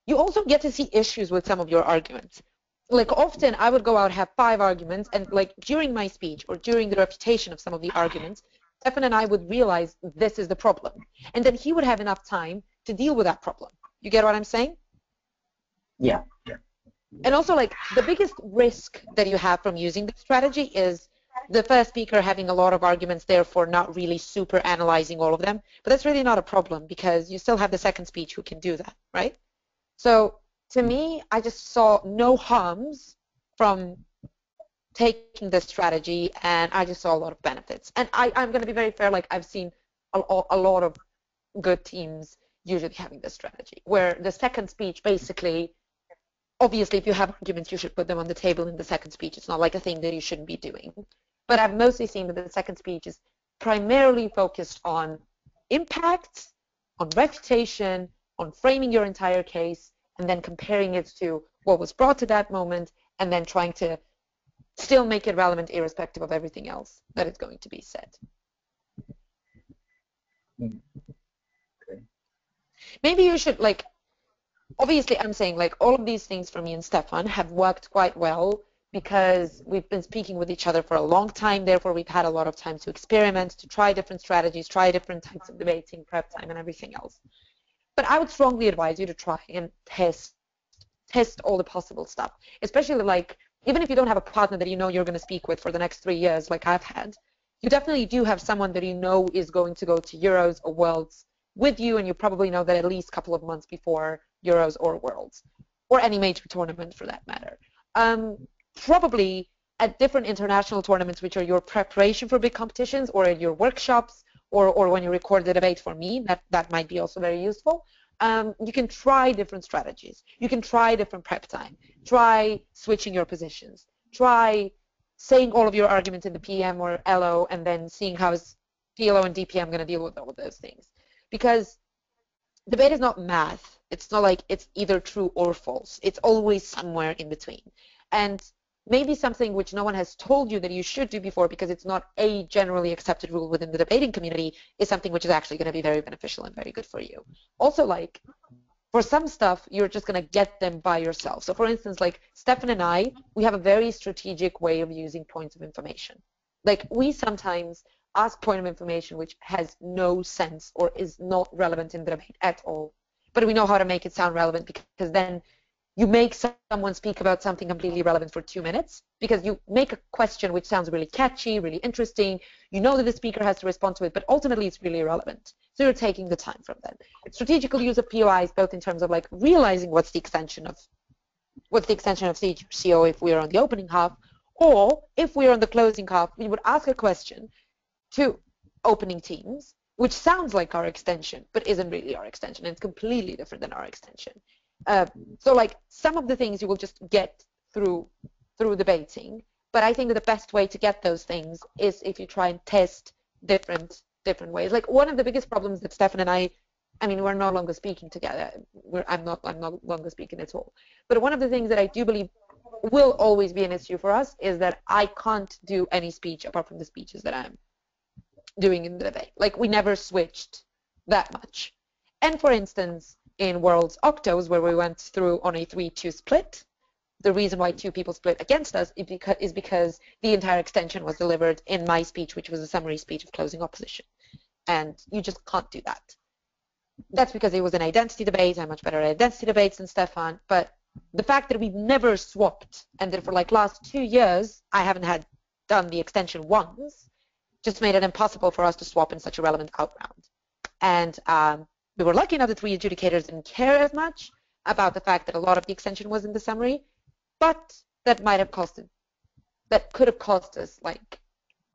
you also get to see issues with some of your arguments. Like often, I would go out, have 5 arguments, and like during my speech or during the refutation of some of the arguments, Stefan and I would realize this is the problem. And then he would have enough time to deal with that problem. You get what I'm saying? Yeah. And also, like, the biggest risk that you have from using this strategy is the first speaker having a lot of arguments, therefore not really super analyzing all of them. But that's really not a problem because you still have the second speech who can do that, right? So to me, I just saw no harms from taking this strategy, and I just saw a lot of benefits. And I'm going to be very fair, like, I've seen a lot of good teams usually having this strategy, where the second speech basically, obviously, if you have arguments, you should put them on the table in the second speech. It's not like a thing that you shouldn't be doing. But I've mostly seen that the second speech is primarily focused on impact, on refutation, on framing your entire case, and then comparing it to what was brought to that moment, and then trying to still make it relevant irrespective of everything else that is going to be said. Okay. Maybe you should, like, obviously I'm saying, like, all of these things for me and Stefan have worked quite well because we've been speaking with each other for a long time, therefore we've had a lot of time to experiment, to try different strategies, try different types of debating, prep time, and everything else. But I would strongly advise you to try and test all the possible stuff, especially like even if you don't have a partner that you know you're going to speak with for the next 3 years, like I've had, you definitely do have someone that you know is going to go to Euros or Worlds with you, and you probably know that at least a couple of months before Euros or Worlds, or any major tournament for that matter. Probably at different international tournaments, which are your preparation for big competitions, or at your workshops, or when you record the debate for me, that might be also very useful. You can try different strategies. You can try different prep time. Try switching your positions. Try saying all of your arguments in the PM or LO and then seeing how is PLO and DPM going to deal with all of those things. Because debate is not math. It's not like it's either true or false. It's always somewhere in between. And maybe something which no one has told you that you should do before because it's not a generally accepted rule within the debating community is something which is actually going to be very beneficial and very good for you. Also, like, for some stuff, you're just going to get them by yourself. So for instance, like Stefan and I, we have a very strategic way of using points of information. Like we sometimes ask point of information which has no sense or is not relevant in the debate at all. But we know how to make it sound relevant because then you make someone speak about something completely relevant for 2 minutes because you make a question which sounds really catchy, really interesting. You know that the speaker has to respond to it, but ultimately it's really irrelevant. So you're taking the time from them. Strategical use of POIs, both in terms of like realizing what's the extension of CO if we're on the opening half, or if we're on the closing half, we would ask a question to opening teams, which sounds like our extension, but isn't really our extension. It's completely different than our extension. So like some of the things you will just get through debating, but I think that the best way to get those things is if you try and test different ways. Like one of the biggest problems that Stefan and I mean, we're no longer speaking together. I'm not longer speaking at all. But one of the things that I do believe will always be an issue for us is that I can't do any speech apart from the speeches that I'm doing in the debate. Like we never switched that much. And for instance, in Worlds Octos, where we went through on a 3-2 split, the reason why 2 people split against us is because the entire extension was delivered in my speech, which was a summary speech of closing opposition. And you just can't do that. That's because it was an identity debate. I'm much better at identity debates than Stefan. But the fact that we've never swapped and that for like last 2 years, I haven't done the extension once, just made it impossible for us to swap in such a relevant out-round. And we were lucky enough that 3 adjudicators didn't care as much about the fact that a lot of the extension was in the summary, but that could have cost us like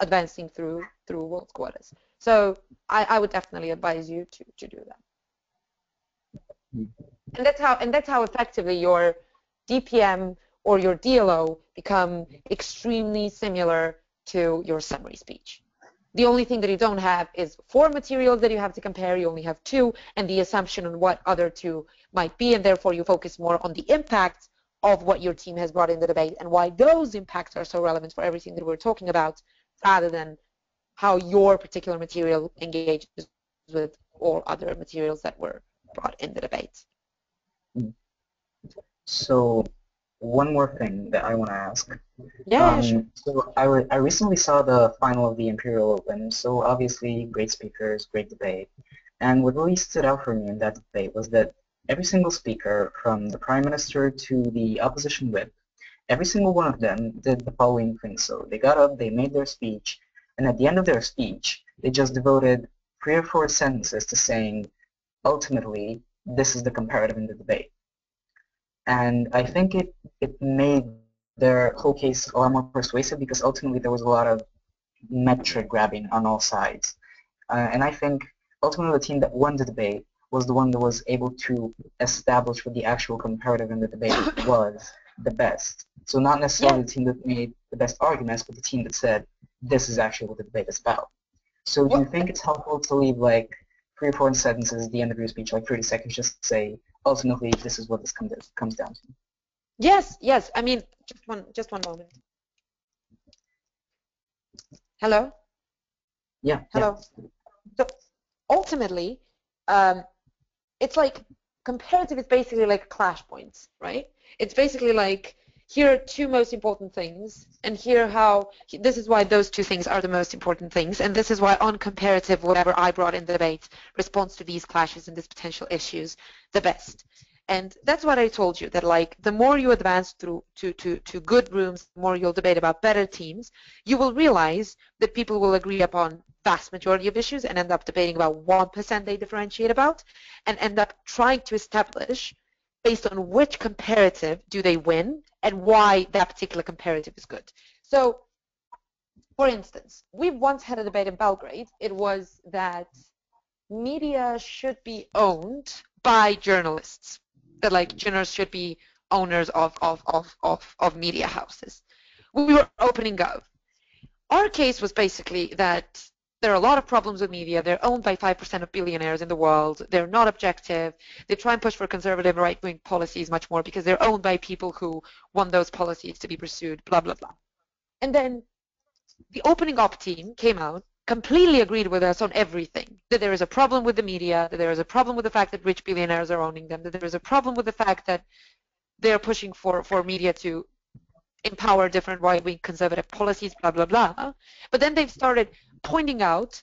advancing through world quotas. So I would definitely advise you to do that. And that's how effectively your DPM or your DLO become extremely similar to your summary speech. The only thing that you don't have is 4 materials that you have to compare. You only have 2, and the assumption on what other 2 might be, and therefore you focus more on the impact of what your team has brought in the debate and why those impacts are so relevant for everything that we're talking about, rather than how your particular material engages with all other materials that were brought in the debate. So one more thing that I want to ask. Yeah, sure. So I recently saw the final of the Imperial Open, so obviously great speakers, great debate. And what really stood out for me in that debate was that every single speaker, from the Prime Minister to the opposition whip, every single one of them did the following thing. So they got up, they made their speech, and at the end of their speech, they just devoted 3 or 4 sentences to saying, ultimately, this is the comparative in the debate. And I think it made their whole case a lot more persuasive because ultimately there was a lot of metric grabbing on all sides. And I think ultimately the team that won the debate was the one that was able to establish what the actual comparative in the debate was the best. So not necessarily the team that made the best arguments, but the team that said, this is actually what the debate is about. So do you think it's helpful to leave like 3 or 4 sentences at the end of your speech, like 30 seconds, just to say, ultimately, this is what this comes down to? Yes. I mean, just one moment. Hello? Yeah. Hello? Yeah. So ultimately, it's like comparative is basically like clash points, right? It's basically like, here are 2 most important things, and this is why those 2 things are the most important things, and this is why on comparative, whatever I brought in the debate responds to these clashes and these potential issues the best. And that's what I told you, that like the more you advance through to good rooms, the more you'll debate about better teams, you will realize that people will agree upon vast majority of issues and end up debating about 1% they differentiate about, and end up trying to establish based on which comparative do they win and why that particular comparative is good. So, for instance, we once had a debate in Belgrade. It was that media should be owned by journalists, that like journalists should be owners of media houses. We were opening up. Our case was basically that there are a lot of problems with media. They're owned by 5% of billionaires in the world. They're not objective. They try and push for conservative right-wing policies much more because they're owned by people who want those policies to be pursued, blah, blah, blah. And then the opening up team came out, completely agreed with us on everything, that there is a problem with the media, that there is a problem with the fact that rich billionaires are owning them, that there is a problem with the fact that they're pushing for media to empower different right-wing conservative policies, blah, blah, blah. But then they've started pointing out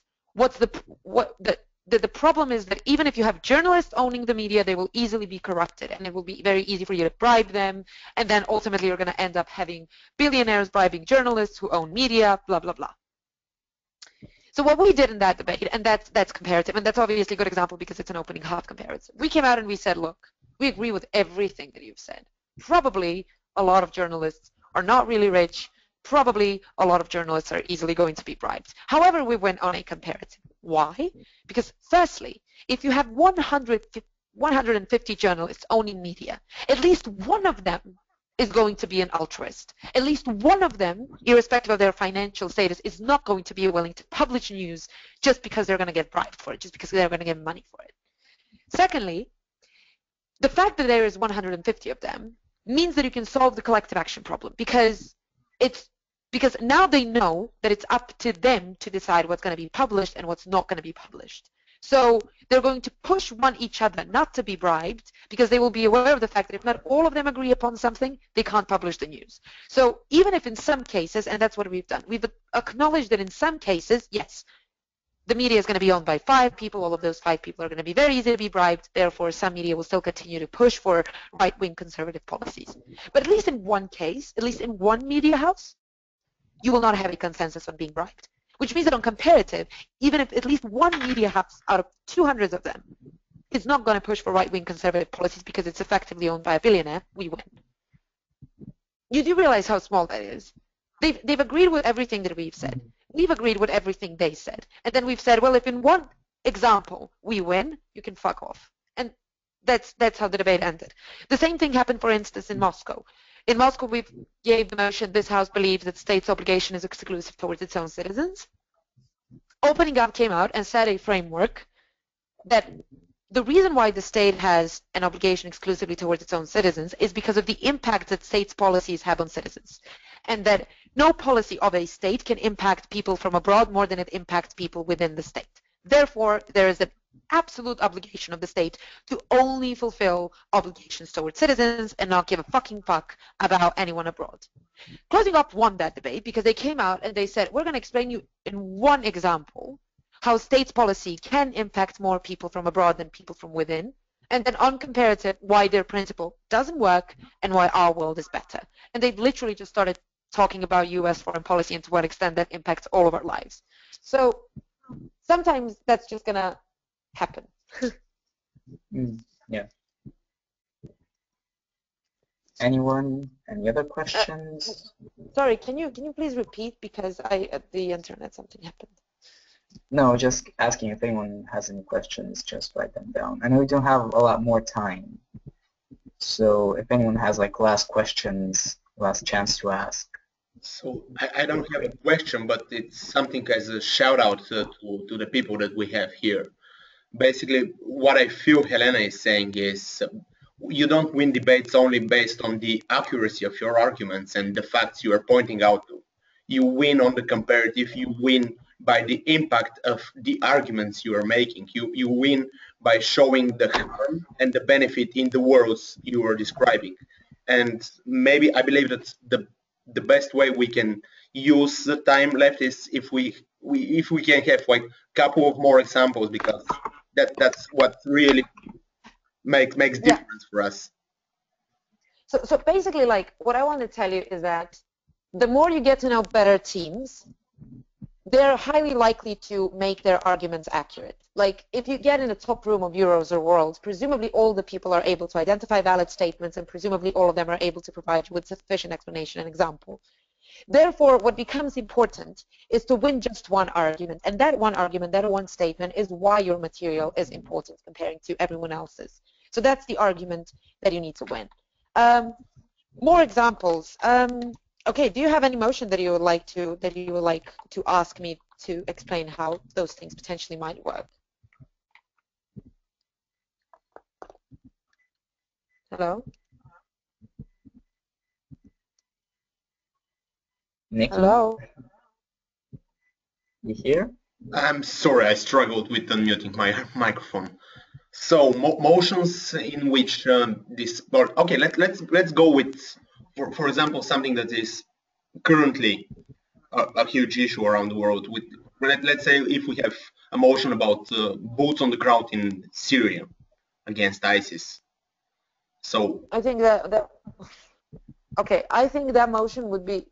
the problem is that even if you have journalists owning the media, they will easily be corrupted, and it will be very easy for you to bribe them, and then ultimately you're going to end up having billionaires bribing journalists who own media, blah, blah, blah. So what we did in that debate, and that's comparative, and that's obviously a good example because it's an opening half comparison. We came out and we said, look, we agree with everything that you've said. Probably a lot of journalists are not really rich. Probably a lot of journalists are easily going to be bribed. However, we went on a comparative. Why? Because firstly, if you have 150 journalists owning media, at least one of them is going to be an altruist. At least one of them, irrespective of their financial status, is not going to be willing to publish news just because they're going to get bribed for it, just because they're going to get money for it. Secondly, the fact that there is 150 of them means that you can solve the collective action problem, because now they know that it's up to them to decide what's going to be published and what's not going to be published. So they're going to push each other not to be bribed, because they will be aware of the fact that if not all of them agree upon something, they can't publish the news. So even if in some cases, and that's what we've done, we've acknowledged that in some cases, yes, the media is going to be owned by 5 people. All of those 5 people are going to be very easy to be bribed. Therefore, some media will still continue to push for right-wing conservative policies. But at least in one case, at least in one media house, you will not have a consensus on being bribed. Which means that on comparative, even if at least one media house out of 200 of them is not going to push for right-wing conservative policies because it's effectively owned by a billionaire, we win. You do realize how small that is. They've agreed with everything that we've said. We've agreed with everything they said. And then we've said, well, if in one example we win, you can fuck off. And that's how the debate ended. The same thing happened, for instance, in Moscow. In Moscow, we gave the motion, this House believes that state's obligation is exclusive towards its own citizens. Opening Up came out and set a framework that the reason why the state has an obligation exclusively towards its own citizens is because of the impact that state's policies have on citizens, and that no policy of a state can impact people from abroad more than it impacts people within the state. Therefore, there is an absolute obligation of the state to only fulfill obligations towards citizens and not give a fucking fuck about anyone abroad. Closing Up won that debate because they came out and they said, we're going to explain you in one example how state's policy can impact more people from abroad than people from within, and then on comparative why their principle doesn't work and why our world is better. And they've literally just started talking about US foreign policy and to what extent that impacts all of our lives. So sometimes that's just going to happen. Yeah. Anyone? Any other questions? Sorry, can you please repeat, because at the internet something happened. No, just asking if anyone has any questions, just write them down. I know we don't have a lot more time, so if anyone has like last questions, last chance to ask. So I don't have a question, but it's something as a shout out to the people that we have here. Basically, what I feel Helena is saying is you don't win debates only based on the accuracy of your arguments and the facts you are pointing out to. You win on the comparative, you win by the impact of the arguments you are making. You win by showing the harm and the benefit in the worlds you are describing. And maybe I believe that the best way we can use the time left is if we can have like a couple of more examples, because that's what really makes difference for us. So basically, like, what I want to tell you is that the more you get to know better teams, they're highly likely to make their arguments accurate. Like, if you get in a top room of Euros or Worlds, presumably all the people are able to identify valid statements, and presumably all of them are able to provide you with sufficient explanation and example. Therefore, what becomes important is to win just one argument, and that one argument, that one statement, is why your material is important comparing to everyone else's. So that's the argument that you need to win. More examples. Okay, do you have any motion that you would like to ask me to explain how those things potentially might work? Hello? Nikki, Hello? you here? I'm sorry, I struggled with unmuting my microphone. So motions in which this okay, let's go with for example something that is currently a huge issue around the world. With let's say if we have a motion about boots on the ground in Syria against ISIS. So I think I think that motion would be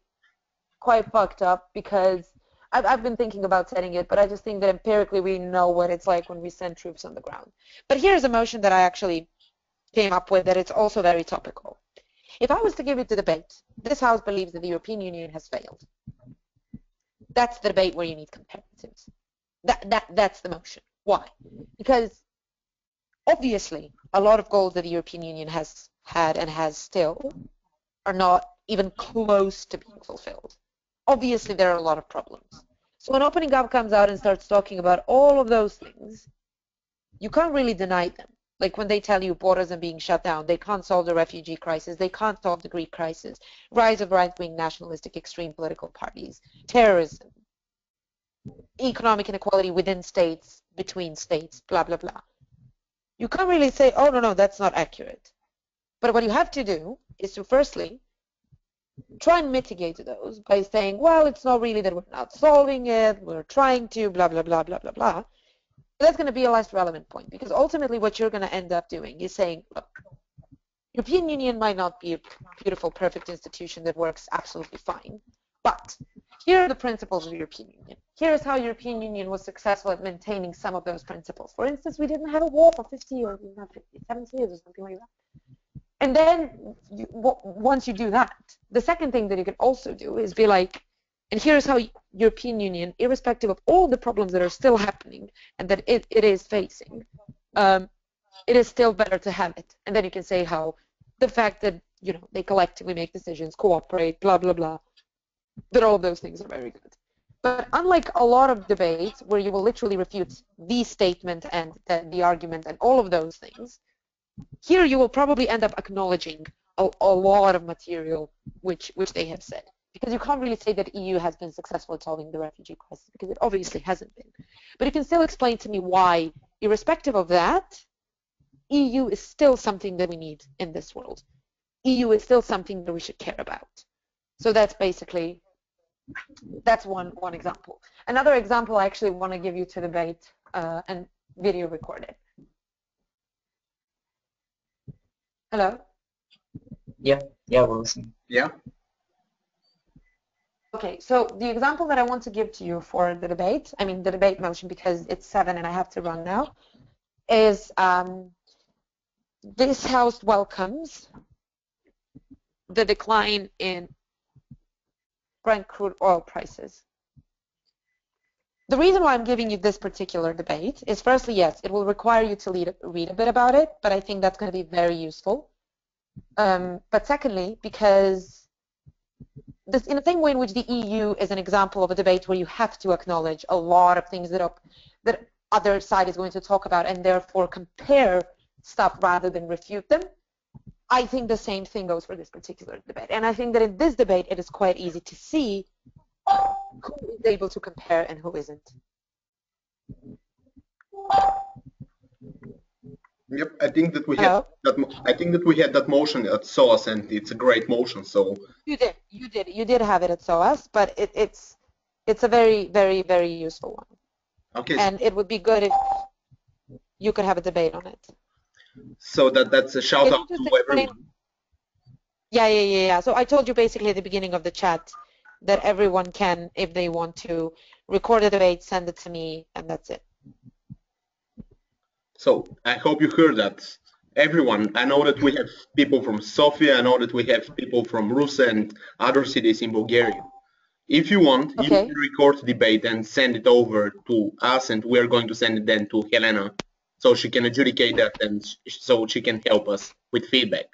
quite fucked up because I've been thinking about setting it, but I just think that empirically we know what it's like when we send troops on the ground. But here's a motion that I actually came up with that it's also very topical. If I was to give it to debate, this House believes that the European Union has failed. That's the debate where you need comparatives. That's the motion. Why? Because obviously a lot of goals that the European Union has had and has still are not even close to being fulfilled. Obviously there are a lot of problems. So when Opening Up comes out and starts talking about all of those things, you can't really deny them. Like when they tell you borders are being shut down, they can't solve the refugee crisis, they can't solve the Greek crisis, rise of right-wing nationalistic extreme political parties, terrorism, economic inequality within states, between states, blah, blah, blah. You can't really say, oh, no, that's not accurate. But what you have to do is to firstly try and mitigate those by saying, well, it's not really that we're not solving it, we're trying to, blah, blah, blah, blah, blah, blah. That's going to be a less relevant point because ultimately what you're going to end up doing is saying, look, European Union might not be a beautiful, perfect institution that works absolutely fine, but here are the principles of the European Union. Here's how European Union was successful at maintaining some of those principles. For instance, we didn't have a war for 50 or 70 years or something like that. And then once you do that, the second thing that you can also do is be like, and here's how European Union, irrespective of all the problems that are still happening and that it is facing, it is still better to have it. And then you can say how the fact that, they collectively make decisions, cooperate, blah, blah, blah, that all of those things are very good. But unlike a lot of debates where you will literally refute the statement and the argument and all of those things, here you will probably end up acknowledging a lot of material which they have said. Because you can't really say that EU has been successful at solving the refugee crisis because it obviously hasn't been. But you can still explain to me why, irrespective of that, EU is still something that we need in this world. EU is still something that we should care about. So that's one example. Another example I actually want to give you to debate and video record it. Hello? Yeah, we're listening. yeah. Okay, so the example that I want to give to you for the debate motion, because it's 7 and I have to run now, is this House welcomes the decline in Brent crude oil prices. The reason why I'm giving you this particular debate is firstly, yes, it will require you to read a bit about it, but I think that's going to be very useful. But secondly, because this, in the same way in which the EU is an example of a debate where you have to acknowledge a lot of things that other side is going to talk about and therefore compare stuff rather than refute them, I think the same thing goes for this particular debate. And I think that in this debate it is quite easy to see who is able to compare and who isn't. Yep, I think that we had that motion at SOAS, and it's a great motion. So you did have it at SOAS, but it's a very, very, very useful one. Okay. And it would be good if you could have a debate on it. So that's a shout Can out you just to explain? everyone. Yeah. So I told you basically at the beginning of the chat that everyone can, if they want to, record a debate, send it to me, and that's it. So I hope you heard that. Everyone, I know that we have people from Sofia, I know that we have people from Russia and other cities in Bulgaria. If you want, you Okay. can record the debate and send it over to us, and we're going to send it then to Helena so she can adjudicate that and so she can help us with feedback.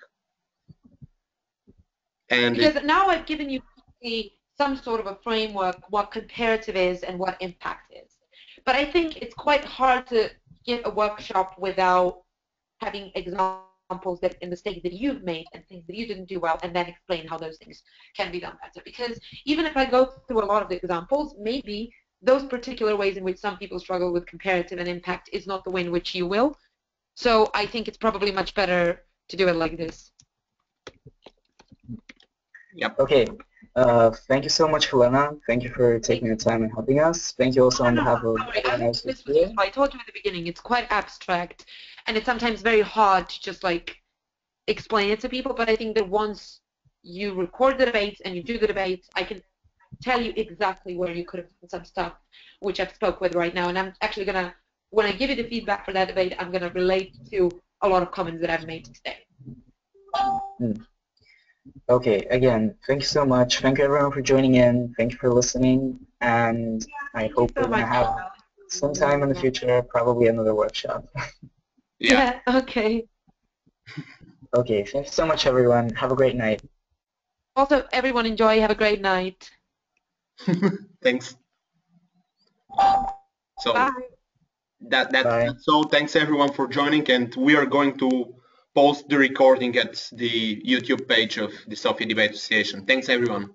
And Because now I've given you some sort of a framework, what comparative is and what impact is. But I think it's quite hard to give a workshop without having examples that in mistakes that you've made and things that you didn't do well, and then explain how those things can be done better. Because even if I go through a lot of the examples, maybe those particular ways in which some people struggle with comparative and impact is not the way in which you will. So I think it's probably much better to do it like this. yep. Okay. Thank you so much, Helena. Thank you for taking the time and helping us. Thank you also on behalf of everyone else who's here. I told you at the beginning, it's quite abstract, and it's sometimes very hard to just like explain it to people. But I think that once you record the debates and you do the debates, I can tell you exactly where you could have done some stuff, which I've spoke with right now. And I'm actually gonna, when I give you the feedback for that debate, I'm gonna relate to a lot of comments that I've made today. Okay, again, thank you so much. Thank you everyone for joining in. Thank you for listening. And I hope we're going to have some time in the future, probably another workshop. Yeah, okay. Okay, thank you so much, everyone. Have a great night. Also, everyone enjoy. Have a great night. Thanks. So Bye. that's so. Thanks everyone for joining, and we are going to post the recording at the YouTube page of the Sofia Debate Association. Thanks everyone.